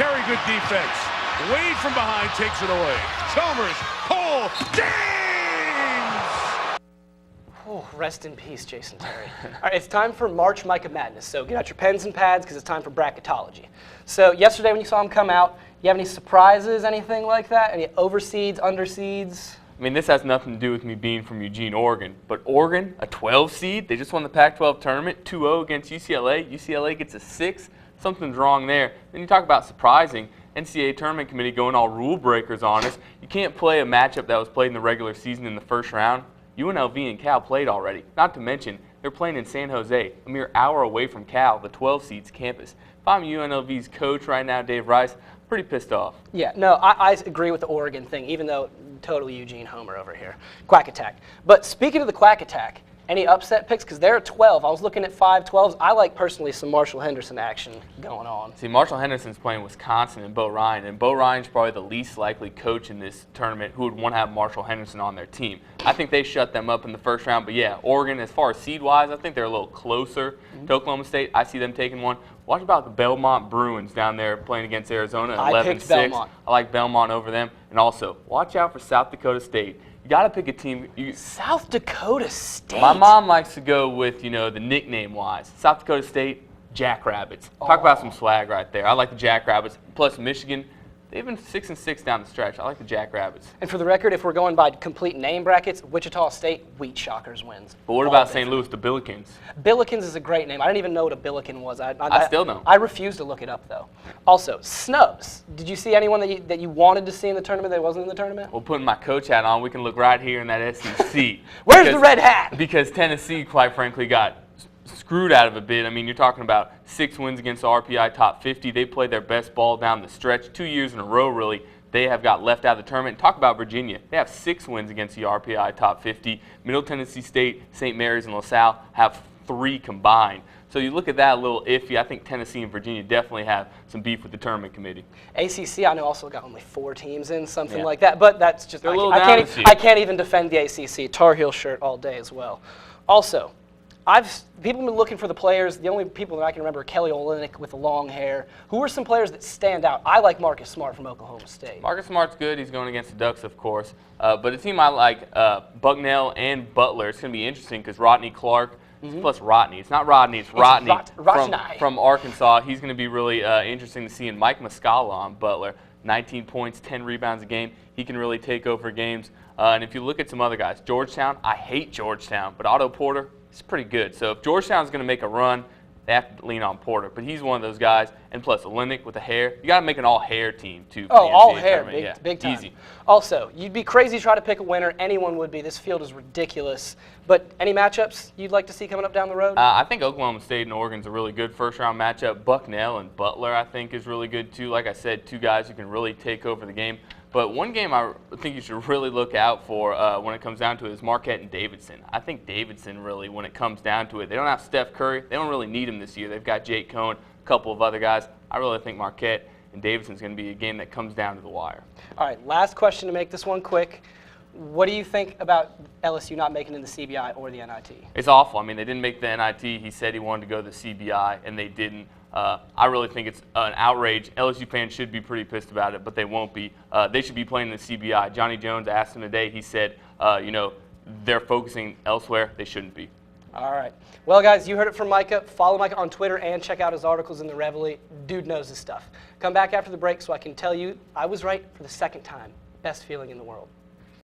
Very good defense. Wade from behind takes it away. Chalmers, Cole, James! Oh, rest in peace, Jason Terry. All right, it's time for March Micah Madness, so get out your pens and pads because it's time for bracketology. So yesterday when you saw him come out, you have any surprises, anything like that? Any overseeds, underseeds? I mean, this has nothing to do with me being from Eugene, Oregon, but Oregon, a 12 seed, they just won the Pac-12 tournament, 2-0 against UCLA. UCLA gets a 6. Something's wrong there. Then you talk about surprising. NCAA Tournament Committee going all rule breakers on us. You can't play a matchup that was played in the regular season in the first round. UNLV and Cal played already. Not to mention, they're playing in San Jose, a mere hour away from Cal, the 12 seeds campus. If I'm UNLV's coach right now, Dave Rice, I'm pretty pissed off. Yeah, no, I agree with the Oregon thing, even though total Eugene homer over here. Quack Attack. But speaking of the Quack Attack, any upset picks? Because they're 12. I was looking at 5-12s. I like personally some Marshall Henderson action going on. See, Marshall Henderson's playing Wisconsin and Bo Ryan, and Bo Ryan's probably the least likely coach in this tournament who would want to have Marshall Henderson on their team. I think they shut them up in the first round, but yeah, Oregon, as far as seed-wise, I think they're a little closer to Oklahoma State. I see them taking one. Watch about the Belmont Bruins down there playing against Arizona at 11-6. I like Belmont over them. And also, watch out for South Dakota State. You got to pick a team. South Dakota State. My mom likes to go with, the nickname-wise. South Dakota State, Jackrabbits. Talk about some swag right there. I like the Jackrabbits. Plus, Michigan, they've been 6-6 down the stretch. I like the Jackrabbits. And for the record, if we're going by complete name brackets, Wichita State, Wheat Shockers wins. But what about St. Louis, the Billikens? Billikens is a great name. I didn't even know what a Billiken was. I still don't. I refuse to look it up, though. Also, snubs. Did you see anyone that you wanted to see in the tournament that wasn't in the tournament? Well, putting my coach hat on, we can look right here in that SEC. Where's the red hat? Because Tennessee, quite frankly, got screwed out of a bid. I mean, you're talking about 6 wins against the RPI top 50. They played their best ball down the stretch 2 years in a row, really. They have got left out of the tournament. Talk about Virginia. They have 6 wins against the RPI top 50. Middle Tennessee State, St. Mary's, and LaSalle have 3 combined. So you look at that a little iffy. I think Tennessee and Virginia definitely have some beef with the tournament committee. ACC, I know, also got only 4 teams in, something like that. But that's just, I can't even defend the ACC. Tar Heel shirt all day as well. Also, people have been looking for the players. The only people that I can remember are Kelly Olynyk with the long hair. Who are some players that stand out? I like Marcus Smart from Oklahoma State. Marcus Smart's good. He's going against the Ducks, of course. But a team I like, Bucknell and Butler. It's going to be interesting because Rodney Clark, plus Rodney. It's not Rodney, it's Rodney from Arkansas. He's going to be really interesting to see. And Mike Muscala on Butler, 19 points, 10 rebounds a game. He can really take over games. And if you look at some other guys, Georgetown, I hate Georgetown, but Otto Porter, he's pretty good. So if Georgetown's going to make a run, they have to lean on Porter. But he's one of those guys. And plus, Olynyk with the hair. You got to make an all-hair team, too. Oh, all hair. Big time. Easy. Also, you'd be crazy to try to pick a winner. Anyone would be. This field is ridiculous. But any matchups you'd like to see coming up down the road? I think Oklahoma State and Oregon's a really good first-round matchup. Bucknell and Butler, I think, is really good, too. Like I said, 2 guys who can really take over the game. But one game I think you should really look out for when it comes down to it is Marquette and Davidson. I think Davidson really, when it comes down to it, they don't have Steph Curry. They don't really need him this year. They've got Jake Cohen, a couple of other guys. I really think Marquette and Davidson's going to be a game that comes down to the wire. All right, last question to make this one quick. What do you think about LSU not making it in the CBI or the NIT? It's awful. I mean, they didn't make the NIT. He said he wanted to go to the CBI, and they didn't. I really think it's an outrage. LSU fans should be pretty pissed about it, but they won't be. They should be playing in the CBI. Johnny Jones asked him today. He said, they're focusing elsewhere. They shouldn't be. All right. Well, guys, you heard it from Micah. Follow Micah on Twitter and check out his articles in the Reveille. Dude knows his stuff. Come back after the break so I can tell you I was right for the second time. Best feeling in the world.